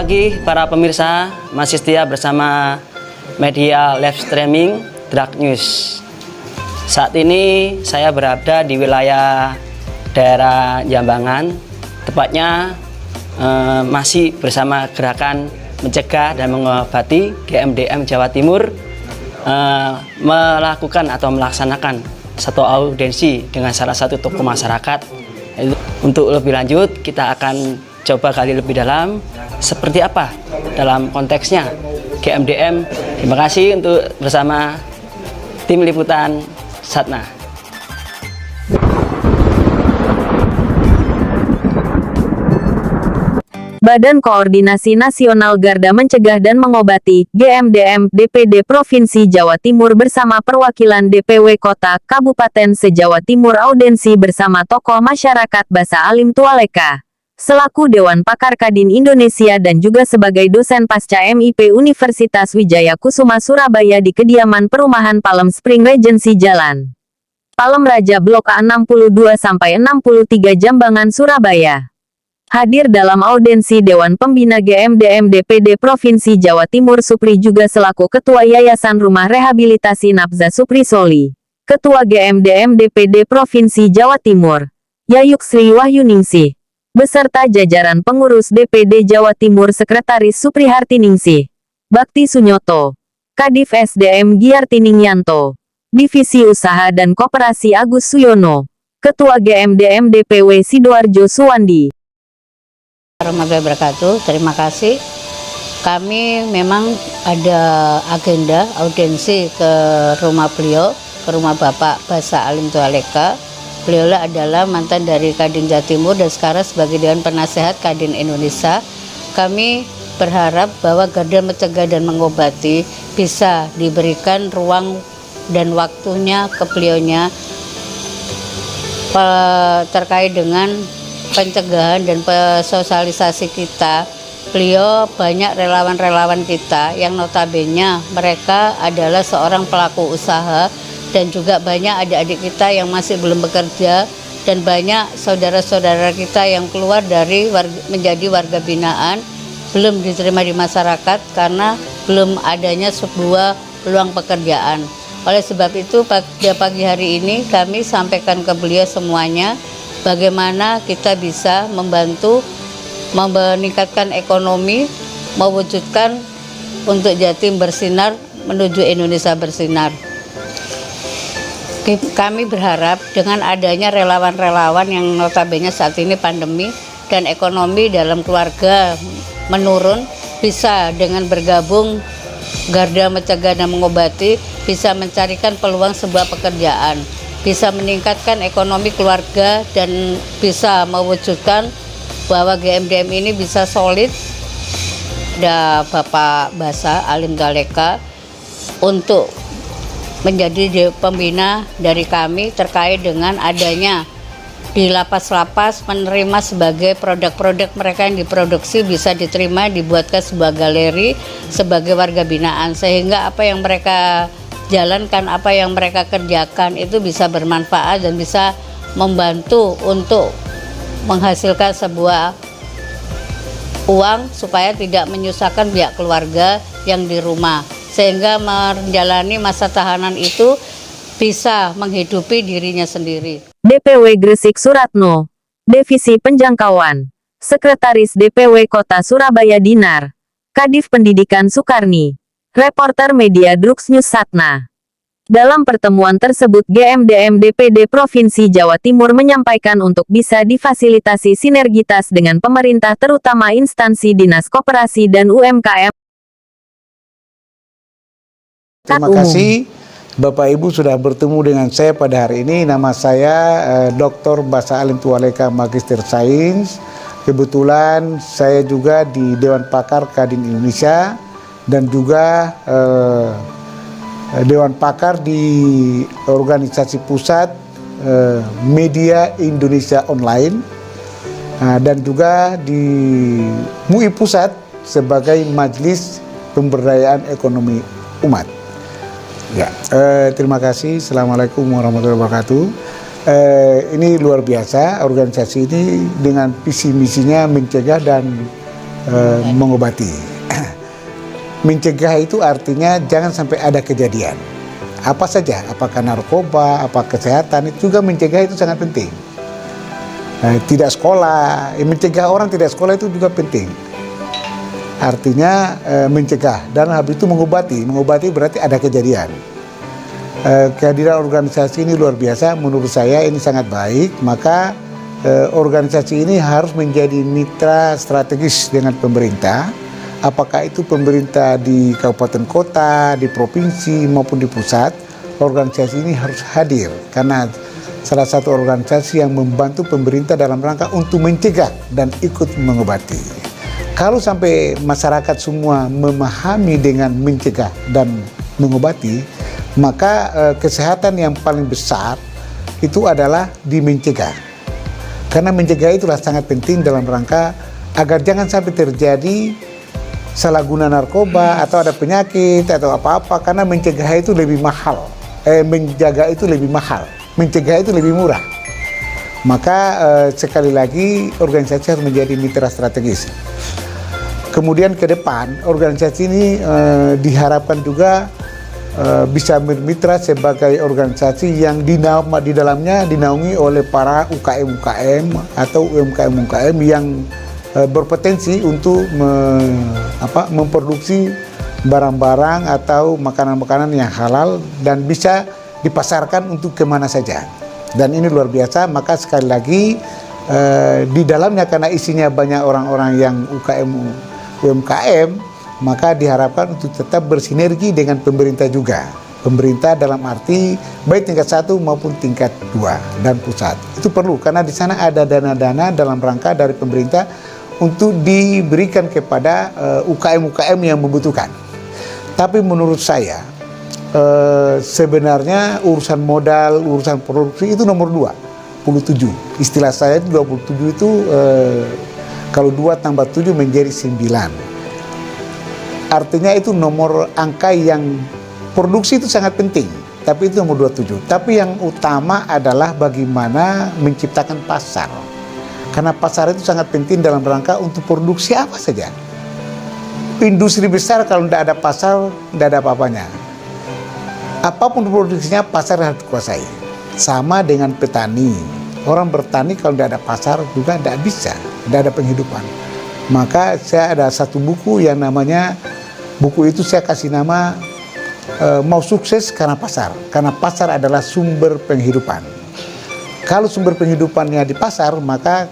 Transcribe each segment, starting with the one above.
pagi para pemirsa, masih setia bersama media live streaming Drag News. Saat ini saya berada di wilayah daerah Jambangan, tepatnya masih bersama gerakan mencegah dan mengobati GMDM Jawa Timur melakukan atau melaksanakan satu audiensi dengan salah satu tokoh masyarakat. Untuk lebih lanjut kita akan coba gali lebih dalam seperti apa dalam konteksnya GMDM. Terima kasih untuk bersama tim liputan Satna. Badan Koordinasi Nasional Garda Mencegah dan Mengobati (GMDM) DPD Provinsi Jawa Timur bersama perwakilan DPW Kota Kabupaten se-Jawa Timur audiensi bersama tokoh masyarakat Basa Alim Tualeka selaku Dewan Pakar Kadin Indonesia dan juga sebagai dosen pasca MIP Universitas Wijaya Kusuma Surabaya di kediaman perumahan Palem Spring Regency Jalan Palem Raja Blok A62-63 Jambangan, Surabaya. Hadir dalam audiensi Dewan Pembina GMDM DPD Provinsi Jawa Timur Supri juga selaku Ketua Yayasan Rumah Rehabilitasi Nabza Supri Soli, Ketua GMDM DPD Provinsi Jawa Timur, Yayuk Sri Wahyuningsih, beserta jajaran pengurus DPD Jawa Timur Sekretaris Supri Hartiningsih, Bakti Sunyoto, Kadif SDM Giartining Yanto, Divisi Usaha dan Koperasi Agus Suyono, Ketua GMDM DPW Sidoarjo Suwandi. Warahmatullahi wabarakatuh. Terima kasih. Kami memang ada agenda audiensi ke rumah beliau, ke rumah Bapak Basa Alim Tualeka. Beliau adalah mantan dari Kadin Jawa Timur dan sekarang sebagai Dewan Penasehat Kadin Indonesia. Kami berharap bahwa Garda Mencegah dan Mengobati bisa diberikan ruang dan waktunya ke beliaunya terkait dengan pencegahan dan sosialisasi kita. Beliau banyak relawan-relawan kita yang notabene mereka adalah seorang pelaku usaha dan juga banyak adik-adik kita yang masih belum bekerja dan banyak saudara-saudara kita yang keluar dari menjadi warga binaan belum diterima di masyarakat karena belum adanya sebuah peluang pekerjaan. Oleh sebab itu pada pagi hari ini kami sampaikan ke beliau semuanya bagaimana kita bisa membantu meningkatkan ekonomi, mewujudkan untuk Jatim bersinar menuju Indonesia bersinar. Kami berharap dengan adanya relawan-relawan yang notabene saat ini pandemi dan ekonomi dalam keluarga menurun, bisa dengan bergabung Garda Mencegah dan Mengobati bisa mencarikan peluang sebuah pekerjaan, bisa meningkatkan ekonomi keluarga dan bisa mewujudkan bahwa GMDM ini bisa solid. Ada Bapak Basa Alim Tualeka untuk menjadi pembina dari kami terkait dengan adanya di lapas-lapas menerima sebagai produk-produk mereka yang diproduksi bisa diterima, dibuatkan sebuah galeri sebagai warga binaan sehingga apa yang mereka jalankan, apa yang mereka kerjakan itu bisa bermanfaat dan bisa membantu untuk menghasilkan sebuah uang supaya tidak menyusahkan pihak keluarga yang di rumah sehingga menjalani masa tahanan itu bisa menghidupi dirinya sendiri. DPW Gresik Suratno, Divisi Penjangkauan, Sekretaris DPW Kota Surabaya Dinar, Kadif Pendidikan Sukarni, Reporter Media Drux News Satna. Dalam pertemuan tersebut GMDM DPD Provinsi Jawa Timur menyampaikan untuk bisa difasilitasi sinergitas dengan pemerintah terutama instansi Dinas Koperasi dan UMKM. Terima kasih Bapak Ibu sudah bertemu dengan saya pada hari ini. Nama saya Dr. Basa Alim Tualeka Magister Sains. Kebetulan saya juga di Dewan Pakar Kadin Indonesia dan juga Dewan Pakar di organisasi pusat Media Indonesia Online dan juga di MUI Pusat sebagai Majelis Pemberdayaan Ekonomi Umat. Ya, terima kasih. Assalamualaikum warahmatullahi wabarakatuh. Ini luar biasa organisasi ini dengan visi misinya mencegah dan mengobati. Mencegah itu artinya jangan sampai ada kejadian. Apa saja, apakah narkoba, apa kesehatan, itu juga mencegah itu sangat penting. Tidak sekolah, mencegah orang tidak sekolah itu juga penting. Artinya mencegah dan habis itu mengobati. Mengobati berarti ada kejadian. Kehadiran organisasi ini luar biasa, menurut saya ini sangat baik. Maka organisasi ini harus menjadi mitra strategis dengan pemerintah. Apakah itu pemerintah di kabupaten kota, di provinsi maupun di pusat, organisasi ini harus hadir karena salah satu organisasi yang membantu pemerintah dalam rangka untuk mencegah dan ikut mengobati. Kalau sampai masyarakat semua memahami dengan mencegah dan mengobati, maka kesehatan yang paling besar itu adalah di mencegah. Karena mencegah itulah sangat penting dalam rangka agar jangan sampai terjadi salah guna narkoba atau ada penyakit atau apa-apa, karena mencegah itu lebih mahal. Menjaga itu lebih mahal, mencegah itu lebih murah. Maka sekali lagi organisasi harus menjadi mitra strategis. Kemudian ke depan organisasi ini diharapkan juga bisa bermitra sebagai organisasi yang di dalamnya dinaungi oleh para UKM-UKM atau UMKM-UKM yang berpotensi untuk memproduksi barang-barang atau makanan-makanan yang halal dan bisa dipasarkan untuk kemana saja. Dan ini luar biasa. Maka sekali lagi di dalamnya karena isinya banyak orang-orang yang UMKM, maka diharapkan untuk tetap bersinergi dengan pemerintah juga. Pemerintah dalam arti baik tingkat 1 maupun tingkat 2 dan pusat. Itu perlu karena di sana ada dana-dana dalam rangka dari pemerintah untuk diberikan kepada UKM-UKM yang membutuhkan. Tapi menurut saya sebenarnya urusan modal, urusan produksi itu nomor 27. Istilah saya itu 27 itu kalau 2 tambah 7 menjadi 9. Artinya itu nomor angka yang produksi itu sangat penting, tapi itu nomor 27. Tapi yang utama adalah bagaimana menciptakan pasar. Karena pasar itu sangat penting dalam rangka untuk produksi apa saja. Industri besar kalau tidak ada pasar, tidak ada apa-apanya. Apapun produksinya, pasar harus dikuasai. Sama dengan petani. Orang bertani kalau tidak ada pasar juga tidak bisa, tidak ada penghidupan. Maka saya ada satu buku yang namanya, buku itu saya kasih nama Mau Sukses Karena Pasar. Karena pasar adalah sumber penghidupan. Kalau sumber penghidupannya di pasar, maka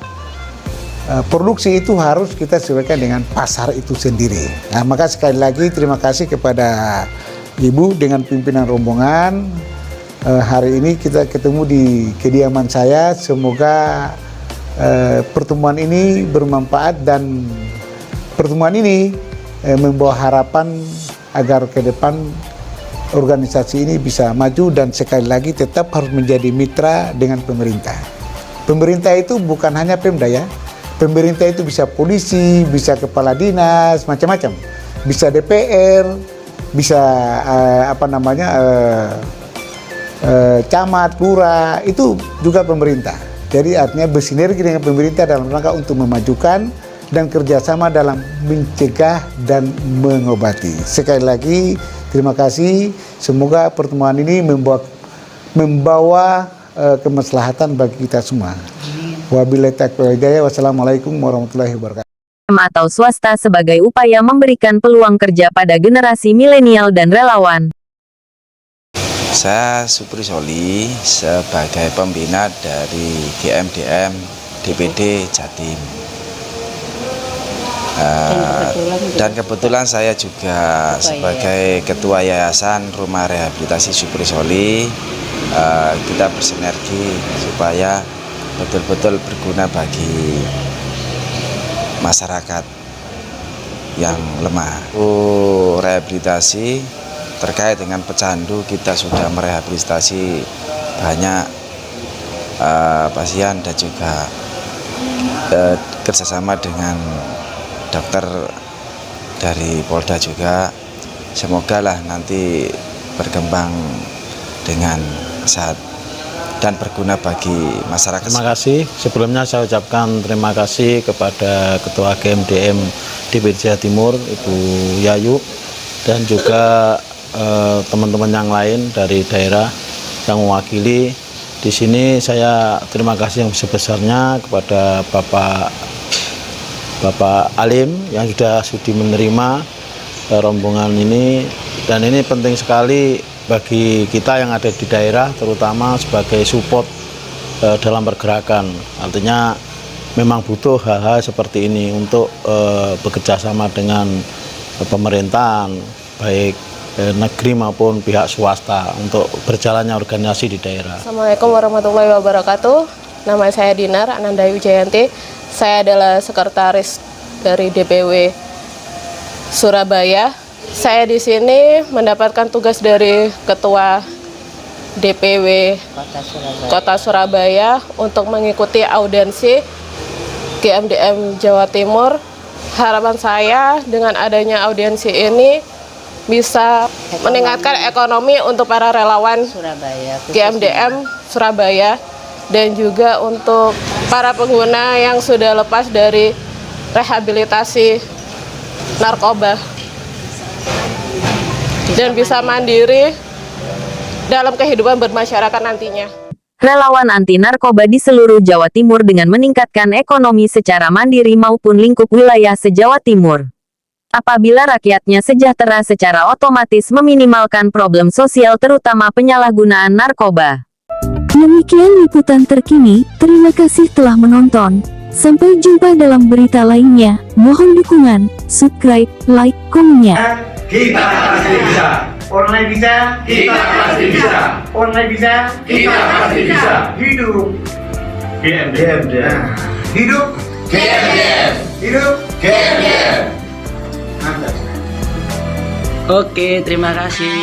produksi itu harus kita sesuaikan dengan pasar itu sendiri. Nah, maka sekali lagi terima kasih kepada Ibu dengan pimpinan rombongan. Hari ini kita ketemu di kediaman saya. Semoga pertemuan ini bermanfaat dan pertemuan ini membawa harapan agar ke depan organisasi ini bisa maju dan sekali lagi tetap harus menjadi mitra dengan pemerintah. Pemerintah itu bukan hanya Pemda ya. Pemerintah itu bisa polisi, bisa kepala dinas, macam-macam. Bisa DPR, bisa camat, lurah, itu juga pemerintah. Jadi artinya bersinergi dengan pemerintah dalam rangka untuk memajukan dan kerjasama dalam mencegah dan mengobati. Sekali lagi terima kasih. Semoga pertemuan ini membawa kemaslahatan bagi kita semua. Wabillahi taufiq wal hidayah. Wassalamualaikum warahmatullahi wabarakatuh. Atau swasta sebagai upaya memberikan peluang kerja pada generasi milenial dan relawan. Saya Supri Soli sebagai pembina dari GMDM DPD Jatim. Dan kebetulan saya juga sebagai Ketua Yayasan Rumah Rehabilitasi Supri Soli, kita bersinergi supaya betul-betul berguna bagi masyarakat yang lemah. Rehabilitasi terkait dengan pecandu, kita sudah merehabilitasi banyak pasien dan juga kerjasama dengan dokter dari Polda juga. Semoga lah nanti berkembang dengan pesat dan berguna bagi masyarakat. Terima kasih. Sebelumnya saya ucapkan terima kasih kepada Ketua GMDM DPD Jawa Timur, Ibu Yayu, dan juga teman-teman yang lain dari daerah yang mewakili. Di sini saya terima kasih yang sebesarnya kepada Bapak Alim yang sudah sudi menerima rombongan ini, dan ini penting sekali bagi kita yang ada di daerah, terutama sebagai support dalam pergerakan. Artinya memang butuh hal-hal seperti ini untuk bekerja sama dengan pemerintahan, baik negeri maupun pihak swasta, untuk berjalannya organisasi di daerah. Assalamualaikum warahmatullahi wabarakatuh. Nama saya Dinar Anandai Wijayanti. Saya adalah sekretaris dari DPW Surabaya. Saya di sini mendapatkan tugas dari Ketua DPW Kota Surabaya untuk mengikuti audiensi GMDM Jawa Timur. Harapan saya dengan adanya audiensi ini bisa meningkatkan ekonomi untuk para relawan GMDM Surabaya, dan juga untuk para pengguna yang sudah lepas dari rehabilitasi narkoba dan bisa mandiri dalam kehidupan bermasyarakat nantinya. Relawan anti narkoba di seluruh Jawa Timur dengan meningkatkan ekonomi secara mandiri maupun lingkup wilayah se-Jawa Timur. Apabila rakyatnya sejahtera, secara otomatis meminimalkan problem sosial terutama penyalahgunaan narkoba. Demikian liputan terkini, terima kasih telah menonton. Sampai jumpa dalam berita lainnya. Mohon dukungan, subscribe, like, komennya. Kita pasti bisa. Online bisa, kita pasti bisa. Online bisa, kita pasti bisa. Hidup GMDM. Hidup GMDM. Hidup GMDM. Oke, terima kasih.